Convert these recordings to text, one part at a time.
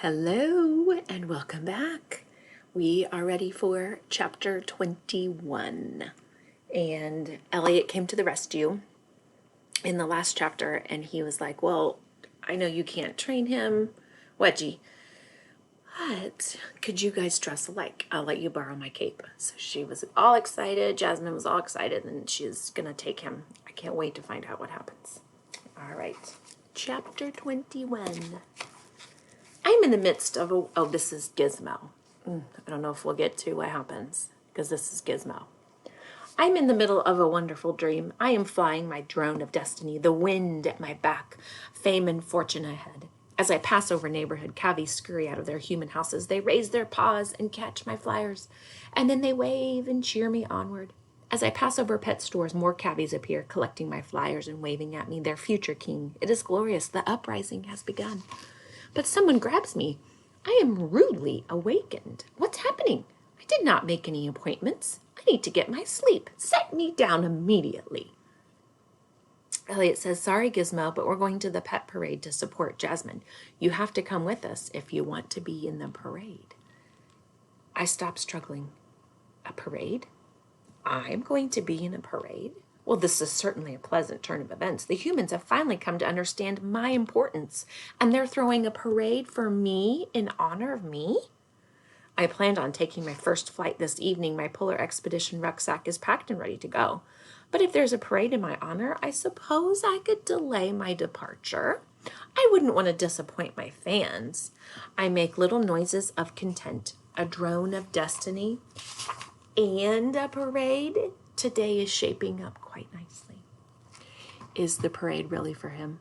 Hello and welcome back. We are ready for chapter 21. And Elliot came to the rescue in the last chapter and he was like, well, I know you can't train him, Wedgie, but could you guys dress alike? I'll let you borrow my cape. So she was all excited. Jasmine was all excited and she's going to take him. I can't wait to find out what happens. All right. Chapter 21. I'm in the midst of this is Gizmo. I don't know if we'll get to what happens because this is Gizmo. I'm in the middle of a wonderful dream. I am flying my drone of destiny, the wind at my back, fame and fortune ahead. As I pass over neighborhood, cavies scurry out of their human houses. They raise their paws and catch my flyers, and then they wave and cheer me onward. As I pass over pet stores, more cavies appear, collecting my flyers and waving at me, their future king. It is glorious. The uprising has begun. But someone grabs me. I am rudely awakened. What's happening? I did not make any appointments. I need to get my sleep. Set me down immediately. Elliot says, sorry, Gizmo, but we're going to the pet parade to support Jasmine. You have to come with us if you want to be in the parade. I stop struggling. A parade? I'm going to be in a parade? Well, this is certainly a pleasant turn of events. The humans have finally come to understand my importance, and they're throwing a parade for me in honor of me? I planned on taking my first flight this evening. My Polar Expedition rucksack is packed and ready to go. But if there's a parade in my honor, I suppose I could delay my departure. I wouldn't want to disappoint my fans. I make little noises of content, a drone of destiny, and a parade. Today is shaping up quite nicely. Is the parade really for him?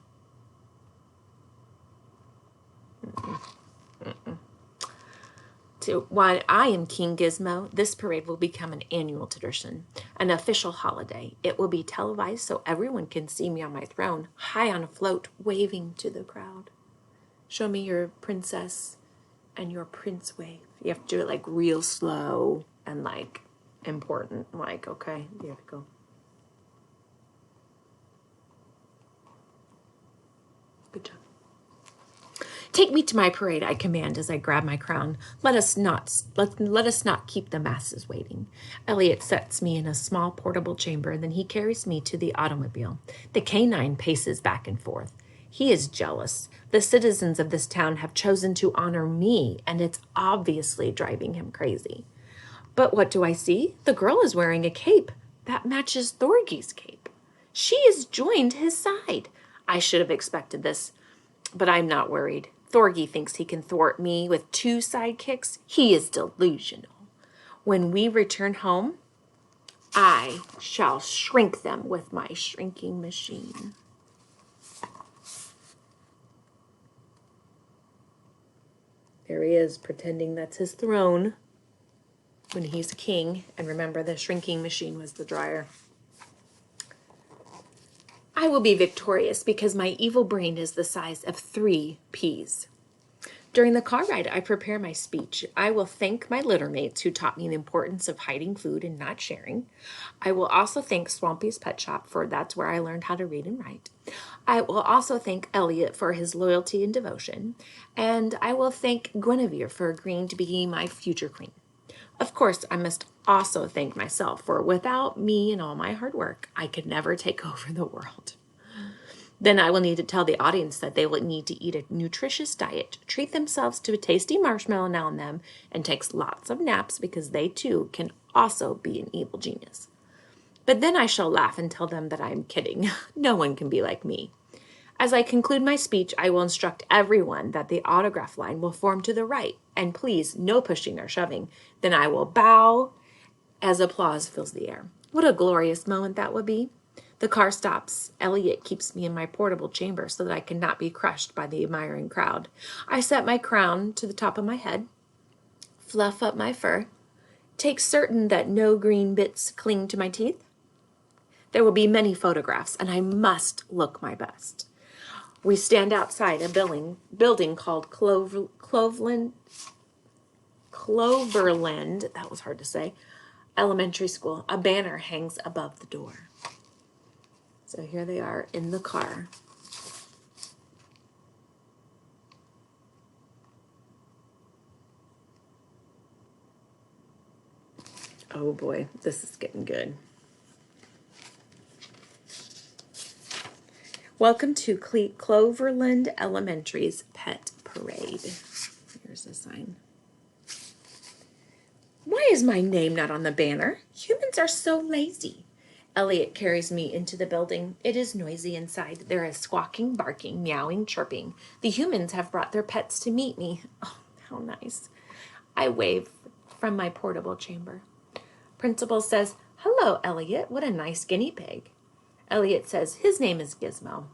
While I am King Gizmo, this parade will become an annual tradition, an official holiday. It will be televised so everyone can see me on my throne, high on a float, waving to the crowd. Show me your princess and your prince wave. You have to do it like real slow and like important. Like, okay, you have to go. Good job. Take me to my parade, I command as I grab my crown. Let us not keep the masses waiting. Elliot sets me in a small portable chamber, then he carries me to the automobile. The canine paces back and forth. He is jealous. The citizens of this town have chosen to honor me, and it's obviously driving him crazy. But what do I see? The girl is wearing a cape that matches Thorgy's cape. She has joined his side. I should have expected this, but I'm not worried. Thorgy thinks he can thwart me with 2 sidekicks. He is delusional. When we return home, I shall shrink them with my shrinking machine. There he is, pretending that's his throne when he's king. And remember, the shrinking machine was the dryer. I will be victorious because my evil brain is the size of 3 peas. During the car ride, I prepare my speech. I will thank my littermates who taught me the importance of hiding food and not sharing. I will also thank Swampy's Pet Shop, for that's where I learned how to read and write. I will also thank Elliot for his loyalty and devotion. And I will thank Guinevere for agreeing to be my future queen. Of course, I must also thank myself, for without me and all my hard work, I could never take over the world. Then I will need to tell the audience that they will need to eat a nutritious diet, treat themselves to a tasty marshmallow now and then, and take lots of naps because they too can also be an evil genius. But then I shall laugh and tell them that I am kidding. No one can be like me. As I conclude my speech, I will instruct everyone that the autograph line will form to the right, and please, no pushing or shoving. Then I will bow as applause fills the air. What a glorious moment that would be. The car stops. Elliot keeps me in my portable chamber so that I cannot be crushed by the admiring crowd. I set my crown to the top of my head, fluff up my fur, take certain that no green bits cling to my teeth. There will be many photographs, and I must look my best. We stand outside a building called Cloverland, that was hard to say, elementary school. A banner hangs above the door. So here they are in the car. Oh boy, this is getting good. Welcome to Cloverland Elementary's Pet Parade. Here's the sign. Why is my name not on the banner? Humans are so lazy. Elliot carries me into the building. It is noisy inside. There is squawking, barking, meowing, chirping. The humans have brought their pets to meet me. Oh, how nice. I wave from my portable chamber. Principal says, "Hello, Elliot. What a nice guinea pig." Elliot says, "His name is Gizmo."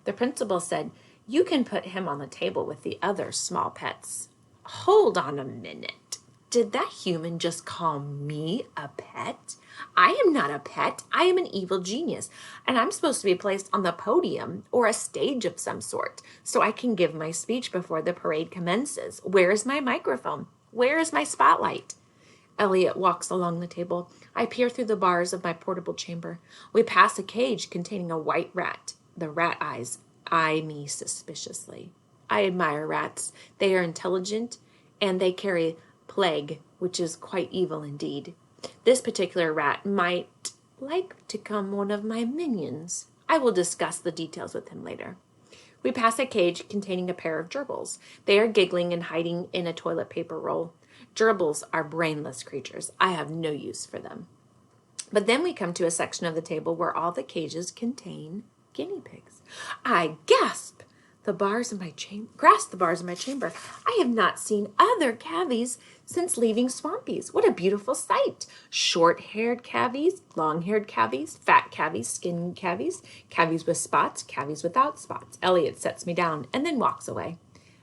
The principal said, "You can put him on the table with the other small pets." Hold on a minute. Did that human just call me a pet? I am not a pet. I am an evil genius, and I'm supposed to be placed on the podium or a stage of some sort so I can give my speech before the parade commences. Where is my microphone? Where is my spotlight? Elliot walks along the table. I peer through the bars of my portable chamber. We pass a cage containing a white rat. The rat eyes eye me suspiciously. I admire rats. They are intelligent, and they carry plague, which is quite evil indeed. This particular rat might like to become one of my minions. I will discuss the details with him later. We pass a cage containing a pair of gerbils. They are giggling and hiding in a toilet paper roll. Gerbils are brainless creatures. I have no use for them. But then we come to a section of the table where all the cages contain guinea pigs. I gasp. Grasp the bars in my chamber. I have not seen other cavies since leaving Swampies. What a beautiful sight. Short-haired cavies, long-haired cavies, fat cavies, skinny cavies, cavies with spots, cavies without spots. Elliot sets me down and then walks away.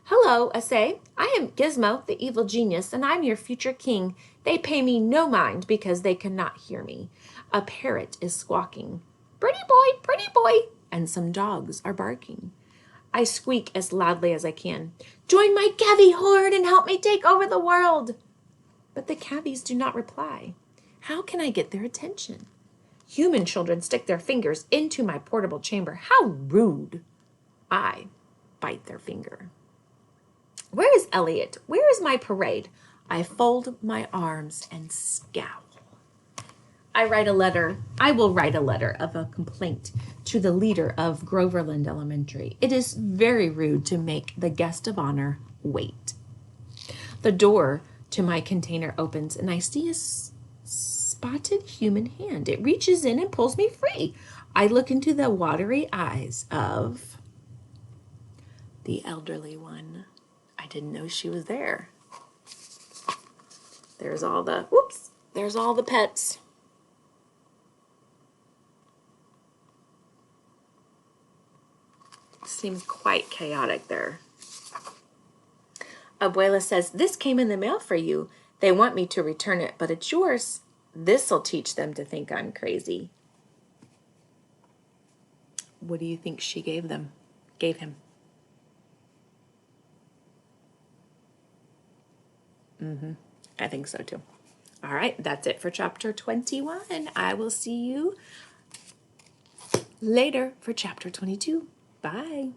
Hello, I say. I am Gizmo, the evil genius, and I'm your future king. They pay me no mind because they cannot hear me. A parrot is squawking, pretty boy, and some dogs are barking. I squeak as loudly as I can. Join my cavy horde and help me take over the world. But the cavies do not reply. How can I get their attention? Human children stick their fingers into my portable chamber. How rude. I bite their finger. Where is Elliot? Where is my parade? I fold my arms and scowl. I will write a letter of a complaint to the leader of Groverland Elementary. It is very rude to make the guest of honor wait. The door to my container opens and I see a spotted human hand. It reaches in and pulls me free. I look into the watery eyes of the elderly one. I didn't know she was there. There's all the pets. Seems quite chaotic there. Abuela says, "This came in the mail for you. They want me to return it, but it's yours. This'll teach them to think I'm crazy." What do you think she gave him? I think so too. All right, that's it for chapter 21. I will see you later for chapter 22. Bye.